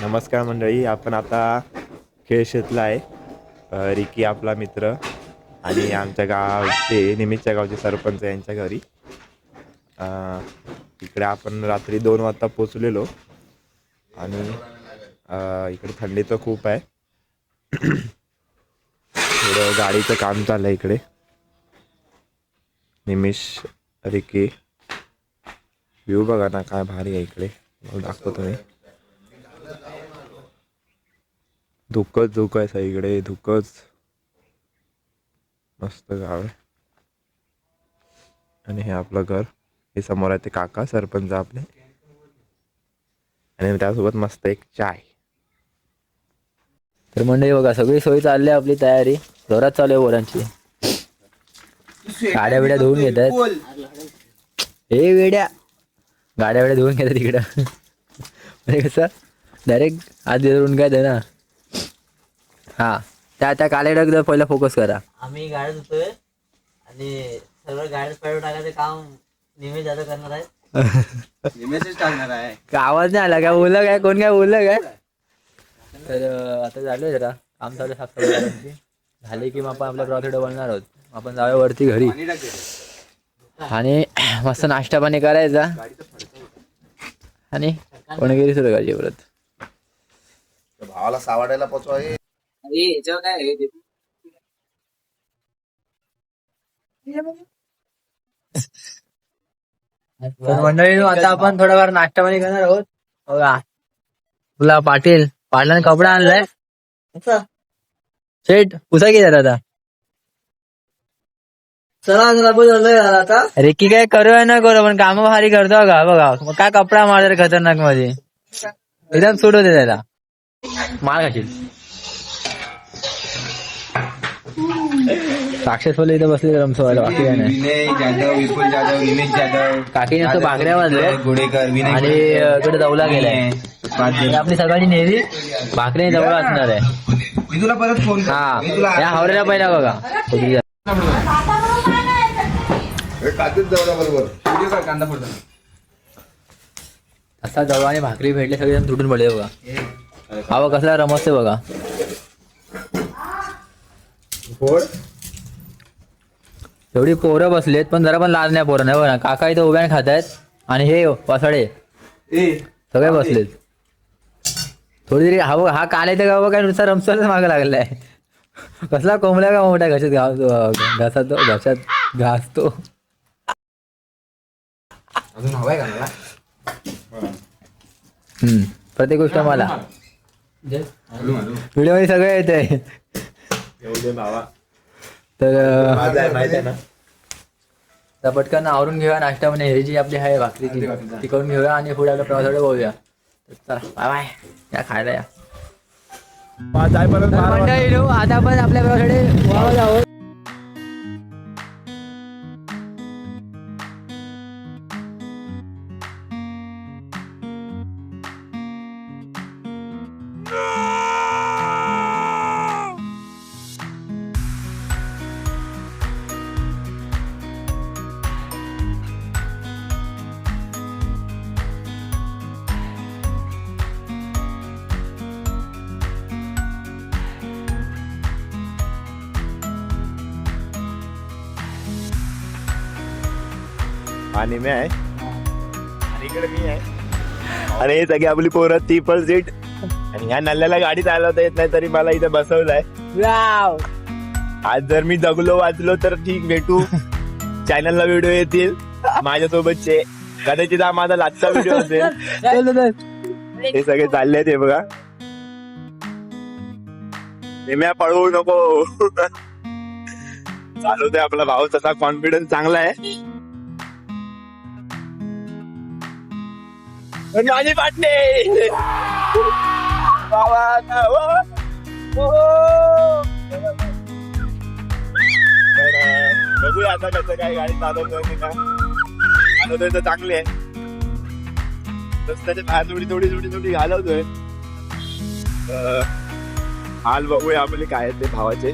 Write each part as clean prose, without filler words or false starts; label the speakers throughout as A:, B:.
A: नमस्कार मंडळी, आपण आता खेळशेतला आहे. रिकी आपला मित्र आणि आमच्या गावचे निमिषच्या गावचे सरपंच यांच्या घरी. इकडे आपण रात्री 2 वाजता पोचलेलो आणि इकडे थंडी तर खूप आहे. थोडं गाडीचं काम चाललंय इकडे. निमिष, रिकी, व्ह्यू बघा ना काय भारी आहे इकडे, दाखवतो मी. धुकंच आहे सगळीकडे, धुकंच. मस्त गाव आहे. आणि हे आपलं घर, हे समोर आहे ते काका सरपंच आपले, आणि त्यासोबत मस्त एक चाय.
B: तर मंडळी बघा, सगळी सोय चालली आपली, तयारी जोरात चालू आहे पोरांची. गाड्या बिड्या धुवून घेत आहेत. हे वेड्या गाड्या बिड्या धुवून घेतात इकडं. म्हणजे कसं डायरेक्ट आत धरून काय ते ना. हा, त्या कालेकडे पहिला फोकस करा.
C: आम्ही गाड्या धुतोय आणि सर्व गाड्या पळून टाकायचं काम निमेश जादा करणार आहे.
D: निमेशच टाकणार आहे.
B: आवाज नाही आला काय, बोललं काय, कोण काय बोललं काय. तर आता झालं जरा काम चालू साफसफाई करायची. झाले की मग आपण आपल्या प्रॉफिट बनणार आहोत. आपण जाऊया वरती घरी आणि मस्त नाश्ता पाणी करायचा आणि कोणगिरी सुरू करायची परत.
D: भावाला सावाड्याला पोचवा.
B: तर मंडळी आता आपण थोडाफार नाश्ता पाणी करणार आहोत. बघा तुला पाटलाने कपडा आणलाय. शेट पुसा की आता.
C: चला आता
B: रेकी काय करूया ना करू, पण काम भारी करतो का बघा. मग काय कपडा मारतो रे खतरनाक मध्ये, एकदम सूट होते त्याला. मार खाशील. साक्षसफल इथं बसले रमसवायला, बाकी काय नाही.
D: विनय जाधव, विपुल जाधव, निमेश जाधव,
B: काकी नुसतं भाकऱ्या वाजले
D: गोडेकर, विनय
B: आणि इकडे दौला गेलाय. आपली सकाळची नेहमी भाकरी दौला असणार आहे.
D: मी तुला परत फोन
B: हा, या हावऱ्याला पहिला बघा.
D: कांदा फोडतो
B: असा दौला आणि भाकरी भेटले, सगळेजण तुटून पडले बघा. हा बघा कसला रमसते बघा. एवढी पोरं बसलेत पण जरा पण लाज नाही पोरं नाही बघा. काका इथं उभ्याने खात आहेत आणि हे वासाडे सगळे बसलेत. थोडी तरी हा काल येतं का काय नुसता रमसालच मागं लागलाय. कसला कोंबल्या का मोठा घशात घासतो.
D: अजून हवाय का मला.
B: प्रत्येक गोष्ट मला व्हिडिओ मध्ये सगळं येते. तर
A: माहिती आहे ना.
B: तर पटकन आवरून घेऊया नाश्ता म्हणजे हे जी आपली आहे भाकरीची ती करून घेऊया आणि पुढे आपल्या प्रवासाकडे बोलूया. चला बाय बाय, या खायला या. मंडळी आता आपण आपल्या प्रवासाकडे वाहत आहोत.
A: आणि मी आहे आणि इकडे मी आहे आणि हे सगळी आपली पोरं ट्रिपल सीट. आणि ह्या नल्ल्याला गाडी चालवता येत नाही तरी मला इथे बसवलंय. आज जर मी जगलो वाचलो तर ठीक, भेटू. चॅनलला व्हिडिओ येतील माझ्यासोबतचे, कदाचित हा माझा लास्टचा व्हिडिओ असेल. हे सगळे चालले ते बघा. नेम्या पळवू नको. चालवतोय आपला भाऊ, तसा कॉन्फिडन्स चांगला आहे. माझी पाटणे बघूया आता कसं काय गाडी चालवतोय का. चालवतोय तर चांगली आहे, रस्त्याच्या बाहेर थोडी घालवतोय. हाल बघूया आपले काय ते भावाचे.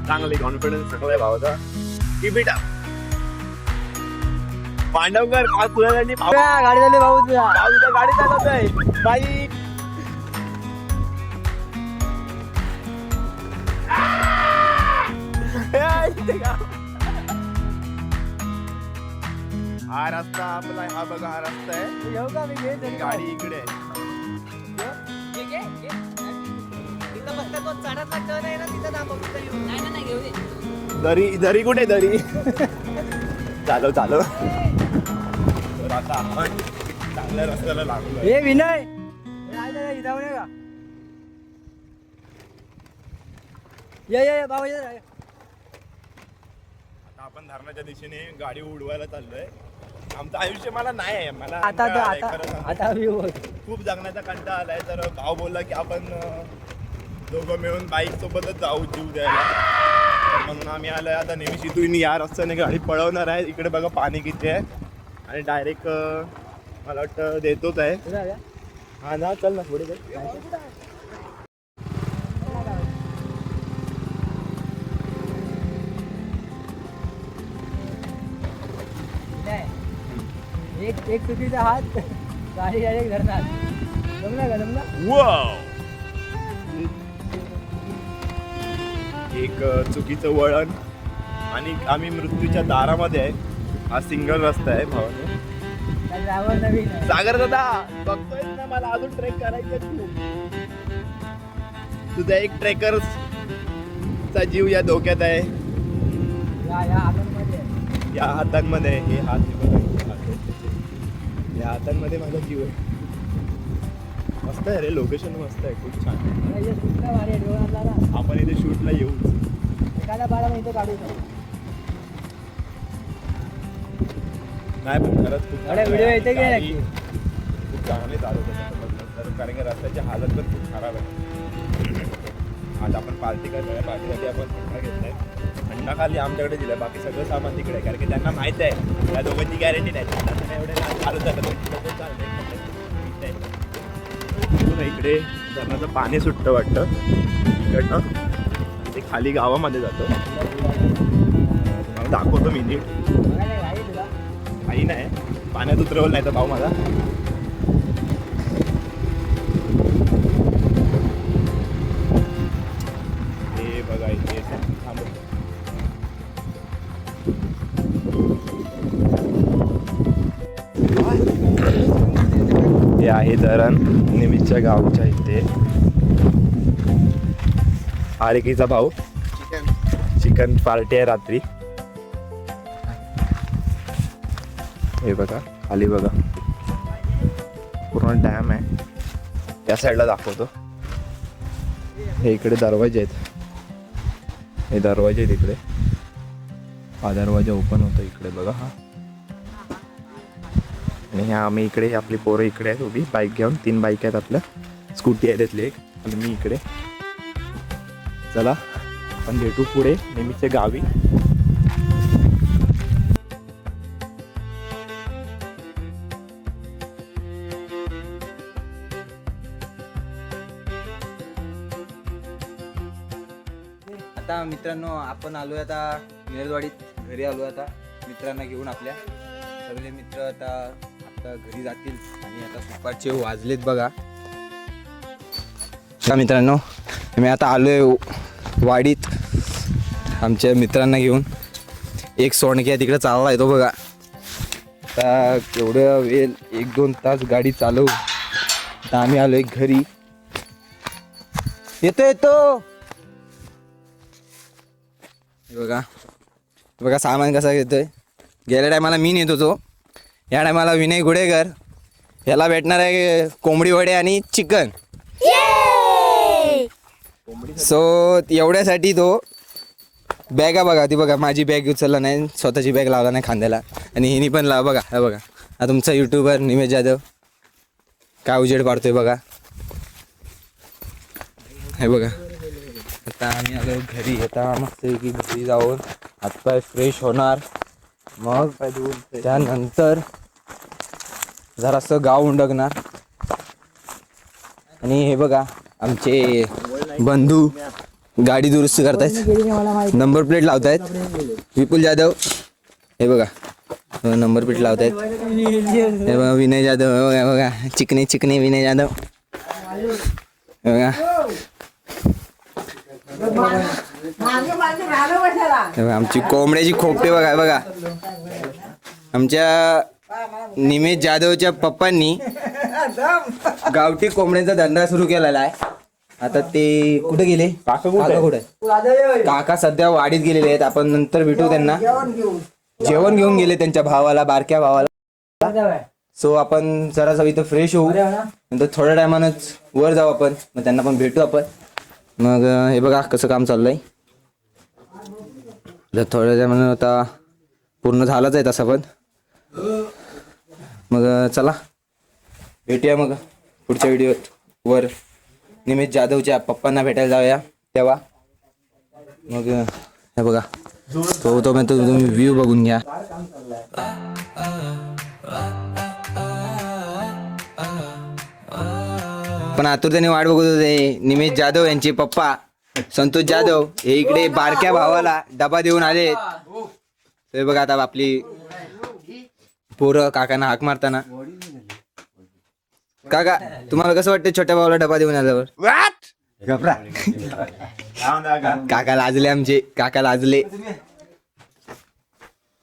A: चांगली कॉन्फिडन्स सगळ्या भावाचा कीप इट अप. पांडवकर गाडी झाली भाऊ गाडी चालवतोय बाई. हा रस्ता आपला हा बघा हा रस्ता आहे. गाडी इकडे आहे. दरी दरी कुठे दरी चालव चालव. तर आता आपण चांगल्या रस्त्याला लागलो.
B: हे विनय ये बाबा ये.
A: आता आपण धरणाच्या दिशेने गाडी उडवायला चाललोय. आमचं आयुष्य मला नाही आहे. मला
B: आता
A: कंटाळा आलाय, खरं सांगतो.
B: आता
A: खूप जगण्याचा कंटाळा आलाय. तर भाऊ बोलला की आपण दोघं मिळून बाईक सोबतच जाऊ जीव द्यायला. तर म्हणून आम्ही आलोय. आता नेहमी इथून या रस्त्याने गाडी पळवणार आहे. इकडे बघा पाणी किती आहे आणि डायरेक्ट मला वाटतं देतोच आहे. हा ना चल ना पुढे चल.
B: एक चुकीचा हात गाडी डायरेक्ट धरणार. जमला का जमला.
A: एक चुकीचं वळण आणि आम्ही मृत्यूच्या दारामध्ये आहे. हा सिंगल रस्ता आहे भावानो.
B: ड्रायव्हर नवीन आहे.
A: सागर दादा बघतोय ना मला अजून ट्रेक करायचं. तुझा एक ट्रेकर चा जीव या धोक्यात आहे.
B: या आतमध्ये
A: या हातांमध्ये हे हात बघा, हे हात. या हातांमध्ये माझा जीव आहे. मस्त आहे रे लोकेशन मस्त आहे खूप छान आहे. आपण इथे शूटला येऊच.
B: एखाद्या बारा इथे काढू
A: नाही पण खरंच खूप
B: व्हिडिओ येते की
A: गाडी खूप चांगली चालवतो. कारण की रस्त्याची हालत पण खूप खराब आहे. आज आपण पार्टी करतोय. पार्टीसाठी आपण थंडा घेतलाय. थंडा खाली आमच्याकडे दिलाय. बाकी सगळं सामान तिकडे आहे. कारण की त्यांना माहित आहे या दोघांची गॅरंटी नाही. त्यांना एवढे चालू झालं इकडे धरणाचं पाणी सुटतं वाटतं इकडनं. ते खाली गावामध्ये जातं. मला दाखवतो मी नीट. काही नाही पाण्यात उतरवलं नाही तर भाऊ माझा. हे बघा इथे थांबतो. हे आहे धरण निमिषच्या गावच्या इथे. आरेकीचा भाऊ चिकन पार्टी आहे रात्री. हे बघा खाली बघा पूर्ण डॅम आहे. त्या साईडला दाखवतो. हे इकडे दरवाजे आहेत. हे दरवाजे आहेत इकडे. हा दरवाजा ओपन होतो इकडे बघा. हा आणि ह्या आम्ही इकडे आपली पोरं इकडे आहेत उभी बाईक घेऊन. 3 बाईक आहेत आपल्या. स्कूटी आहे त्यातली एक आणि मी इकडे. चला आपण भेटू पुढे नेहमीच्या गावी.
D: आता मित्रांनो आपण आलोय आता निरजवाडीत घरी आलो. आता मित्रांना घेऊन आपल्या सगळे मित्र आता घरी जातील आणि आता दुपारचे वाजलेत बघा. मित्रांनो मी आता आलोय वाडीत आमच्या मित्रांना घेऊन. एक सोंडक्या तिकडे चालला आहे तो बघा. आता एवढं वेळ 1-2 तास गाडी चालवू. आता आम्ही आलोय घरी. येतो बघा बघा सामान कसा घेतोय. गेल्या टायमाला मी नेत होतो. या टायमाला विनय गुडेकर. याला भेटणार आहे कोंबडी वडे आणि चिकन. सो एवढ्यासाठी तो बॅगा बघा. ती बघा माझी बॅग उचलला नाही. स्वतःची बॅग लावला नाही खांद्याला. आणि हिनी पण लावा बघा. हा बघा हा तुमचा यूट्यूबर निमेश जाधव काय उजेड पाडतोय बघा. हे बघा आता आम्ही आलो घरी. आता मस्त की घरी जाऊन हातपाय फ्रेश होणार. मग त्यानंतर जरासं गाव उंडकणार. आणि हे बघा आमचे बंधू गाडी दुरुस्त करतायत, नंबर प्लेट लावतायत. विपुल जाधव हे बघा नंबर प्लेट लावतायत. हे बघा विनय जाधव, हे बघा चिकने चिकने विनय जाधव, हे बघा आमची कोंबड्याची खोपटे बघा. हे बघा आमच्या निमेश जाधवच्या पप्पांनी गावठी कोंबड्यांचा धंदा सुरू केलेला आहे. आता ते कुठे गेले? काका कुठे? काका सध्या वाडीत गेलेले आहेत. आपण नंतर भेटू त्यांना. जेवण घेऊन गेले त्यांच्या भावाला, बारक्या भावाला. सो आपण जरा इथं फ्रेश होऊ, नंतर थोड्या टायमानच वर जाऊ आपण, मग त्यांना पण भेटू आपण. मग हे बघा कसं काम चाललंय. थोड्या टायमानं आता पूर्ण झालाच आहे तसा पण. मग चला भेटूया मग पुढच्या व्हिडिओत. वर निमेश जाधवच्या पप्पांना भेटायला जाऊया तेव्हा. मग हे बघा तो तुम्ही व्ह्यू बघून घ्या. पण आतुरतेने वाट बघत होते निमेश जाधव यांचे पप्पा संतोष जाधव हे इकडे बारक्या भावाला डबा देऊन आले. हे बघा आता आपली पोरं काकांना हाक मारताना. काका तुम्हाला कसं वाटतं छोट्या भावाला डबा देऊन आल्यावर? काका लाजले, आमचे काका लाजले.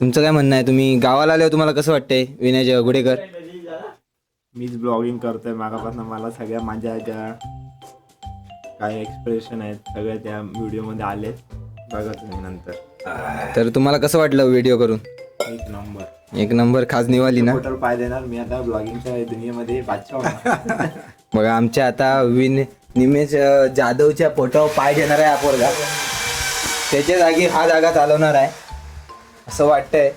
D: तुमचं काय म्हणणं आहे? तुम्ही गावाला आल्यावर तुम्हाला कसं वाटतंय विनय गुडेकर?
A: मीच ब्लॉगिंग करतोय मागापासून. मला सगळ्या माझ्या ज्या काय एक्सप्रेशन आहेत सगळ्या त्या व्हिडिओमध्ये आले, बघा तुम्ही नंतर.
D: तर तुम्हाला कसं वाटलं व्हिडिओ करून? एक नंबर खास निवाली ना.
A: पाय देणार मी आता ब्लॉगिंगच्या दुनियेमध्ये बादशाह होणार.
D: बघा आमच्या आता निमेश जाधवच्या पोटावर पाय देणार आहे हा पोरगा. त्याच्या जागी हा जागा चालवणार आहे असं वाटतंय.